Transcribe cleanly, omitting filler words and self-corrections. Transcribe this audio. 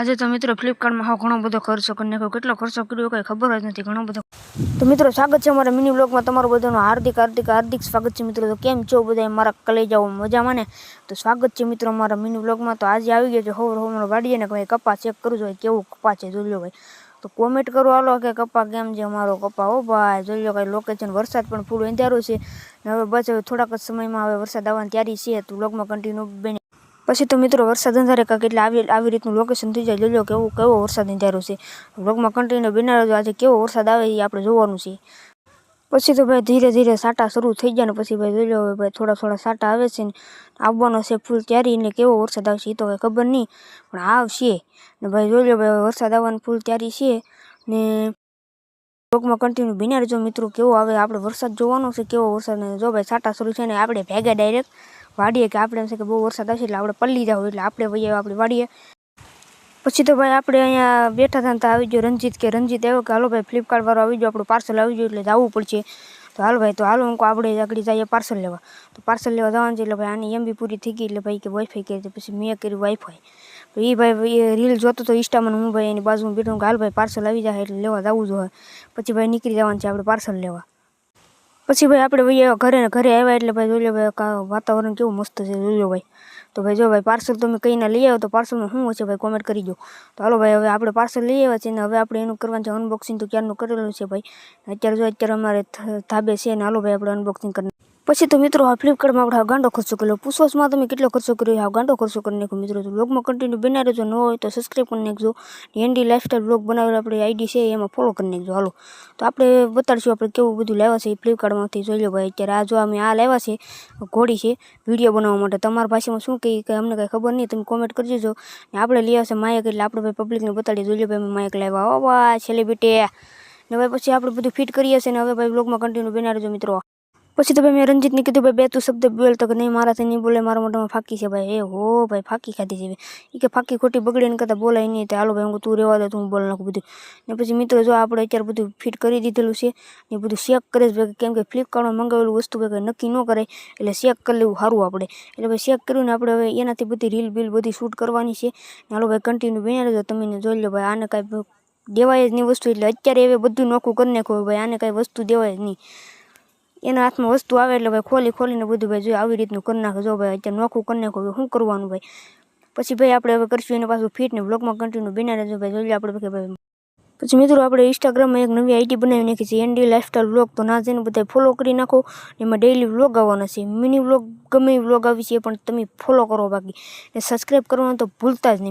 આજે તો મિત્રો ફ્લિપકાર્ટમાં હાવ ઘણો બધો ખર્ચો કરી નાખ્યો. કેટલો ખર્ચો કર્યો કંઈ ખબર જ નથી. ઘણો બધો. તો મિત્રો સ્વાગત છે અમારા મિની બ્લોગમાં. તમારું બધાનું હાર્દિક સ્વાગત છે મિત્રો. તો કેમ છો બધા મારા કલેજાઓ મજામાં ને? તો સ્વાગત છે મિત્રો અમારા મિની બ્લોગમાં. તો આજે આવી ગયો છે હોવર વાડીએ ને ભાઈ કપા ચેક કરું છું કેવું કપા છે જોઈ લો ભાઈ. તો કોમેન્ટ કરો હાલો કે કપા કેમ છે અમારો કપા. હો ભાઈ જોઈ લો ભાઈ લોકેશન. વરસાદ પણ ફૂલ અંધારો છે ને હવે બસ હવે થોડાક જ સમયમાં હવે વરસાદ આવવાની તૈયારી છે. તો બ્લોગમાં કન્ટિન્યુ બને. પછી તો મિત્રો વરસાદ અંધારે કાંક એટલે આવી રીતનું લોકેશન થઈ જાય. જોઈ લો કેવો વરસાદ અંધારો છે. બ્લોગમાં કન્ટિન્યુ બનાવ્યો. આજે કેવો વરસાદ આવે એ આપણે જોવાનું છે. પછી તો ભાઈ ધીરે ધીરે સાટા શરૂ થઈ જાય ને પછી ભાઈ જોઈ લો ભાઈ થોડા સાટા આવે છે ને આવવાનો છે ફૂલ તૈયારી. ને કેવો વરસાદ આવશે એ તો કંઈ ખબર નહીં પણ આવશે ને ભાઈ જોઈ લો ભાઈ વરસાદ આવવાની ફૂલ તૈયારી છે ને બ્લોગમાં કન્ટિન્યુ બિના રહેજો મિત્રો. કેવો આવે આપણે વરસાદ જોવાનો છે કેવો વરસાદ. ને જો ભાઈ સાટા શરૂ છે ને આપણે ભેગા ડાયરેક્ટ વાડીએ કે આપણે એમ છે કે બહુ વરસાદ આવશે એટલે આપણે પલ્લી જાવ એટલે આપણે ભાઈ આપણી વાડીએ. પછી તો ભાઈ આપણે અહીંયા બેઠા હતા ને તો આવી ગયો રંજીત આવ્યો કે હાલો ભાઈ ફ્લિપકાર્ટ વાળો આવી ગયો આપણું પાર્સલ આવી ગયું એટલે જવું પડશે. તો હાલો ભાઈ તો હાલો હું આપણે આગળ જઈએ પાર્સલ લેવા. તો પાર્સલ લેવા જવાનું છે એટલે ભાઈ આની એમબી પૂરી થઈ ગઈ એટલે ભાઈ કે વાઈફાઈ કરી દે. પછી મેં કર્યું વાઈફાઈ. તો એ ભાઈ એ રીલ જોતો તો ઇન્સ્ટામાં હું ભાઈ એની બાજુમાં બેઠું કે હાલ ભાઈ પાર્સલ આવી જાય એટલે લેવા જવું જોઈએ. પછી ભાઈ નીકળી જવાનું છે આપણે પાર્સલ લેવા. પછી ભાઈ આપણે ભાઈ ઘરે આવ્યા એટલે ભાઈ જોઈ લો ભાઈ વાતાવરણ કેવું મસ્ત છે જોઈ લો ભાઈ. તો ભાઈ જો ભાઈ પાર્સલ તમે કહીને લઈ આવ્યો તો પાર્સલમાં શું હશે ભાઈ કોમેન્ટ કરી દો. તો હાલો ભાઈ હવે આપણે પાર્સલ લઈ આવ્યા છે ને હવે આપણે એનું કરવાનું છે અનબોક્સિંગ. તો ક્યારનું કરેલું છે ભાઈ. અત્યારે અમારે ધાબે છે ને હાલો ભાઈ આપણે અનબોક્સિંગ કરી. પછી તો મિત્રો આ ફ્લિપકાર્ટમાં આપણે ગાંડો ખર્ચો કર્યો. પૂછોમાં તમે કેટલો ખર્ચો કર્યો. આ ગાંડો ખર્ચો કરી નાખ્યો મિત્રો. તો બ્લોગમાં કન્ટિન્યુ બના રહેજો. ન હોય તો સબસ્ક્રાઈબ કરી નાખજો. એનડી લાઈફસ્ટાઈલ બ્લોગ બનાવેલો આપણી આઈડી છે એમાં ફોલો કરી નાખજો. હાલો તો આપણે બતાડશું આપણે કેવું બધું લાવ્યા છે એ ફ્લિપકાર્ટમાંથી. જોઈ લો ભાઈ અત્યારે આ જો અમે આ લાવ્યા છે ઘોડી છે વિડીયો બનાવવા માટે. તમારા ભાષામાં શું કહે કે અમને કાંઈ ખબર નહીં તમે કોમેન્ટ કરી દેજો. ને આપણે લઈ આવશે માયક એટલે આપણે ભાઈ પબ્લિકને બતાડીએ. જોઈ લો ભાઈ અમે માયક લાવ્યા. હો ભાઈ સેલિબ્રિટી ને ભાઈ પછી આપણે બધું ફિટ કરીએ છીએ ને હવે ભાઈ બ્લોગમાં કન્ટિન્યુ બના રહેજો મિત્રો. પછી તો ભાઈ મેં રંજીતને કીધું ભાઈ બે તું શબ્દ બોલ તો કે નહીં મારાથી નહીં બોલે મારા મોઢામાં ફાંકી છે ભાઈ. એ હો ભાઈ ફાંકી ખાધી છે એ કે ફાંકી ખોટી બગડે ને કરતાં બોલાય નહીં. તો હાલો ભાઈ હું તું રહેવા દે તું બોલ નાખું બધું. ને પછી મિત્રો જો આપણે અત્યારે બધું ફિટ કરી દીધેલું છે ને બધું ચેક કરે છે ભાઈ. કેમ કે ફ્લિપકાર્ટમાં મંગાવેલું વસ્તુ ભાઈ નક્કી ન કરાય એટલે ચેક કરી લેવું સારું આપણે. એટલે ભાઈ ચેક કર્યું ને આપણે હવે એનાથી બધી રીલ બિલ બધી શૂટ કરવાની છે. હાલો ભાઈ કન્ટિન્યુ બની રહેજો. તમે જોઈ લો ભાઈ આને કાંઈ દેવાય જ નહીં વસ્તુ. એટલે અત્યારે હવે બધું નોખું કરી નાખો ભાઈ. આને કાંઈ વસ્તુ દેવાય જ નહીં. એના હાથમાં વસ્તુ આવે એટલે ભાઈ ખોલીને બધું ભાઈ જોઈએ આવી રીતનું કરી નાખે. જો ભાઈ અત્યારે નોખું કરી નાખો શું કરવાનું ભાઈ. પછી ભાઈ આપણે હવે કરશું એને પાછું ફિટ ને બ્લોગમાં કન્ટિન્યુ બના રહેજો ભાઈ. જોઈએ આપણે ભાઈ. પછી મિત્રો આપણે ઇન્સ્ટાગ્રામમાં એક નવી આઈડી બનાવી નાખી છે એનડી લાઈફસ્ટાઈલ બ્લોગ. તો ના જઈને બધા ફોલો કરી નાખો. એમાં ડેઈલી વ્લોગ આવવાના છે. મિની વ્લોગ ગમે વ્લોગ આવી છે પણ તમે ફોલો કરો બાકી ને સબસ્ક્રાઈબ કરવાનું તો ભૂલતા જ નહીં.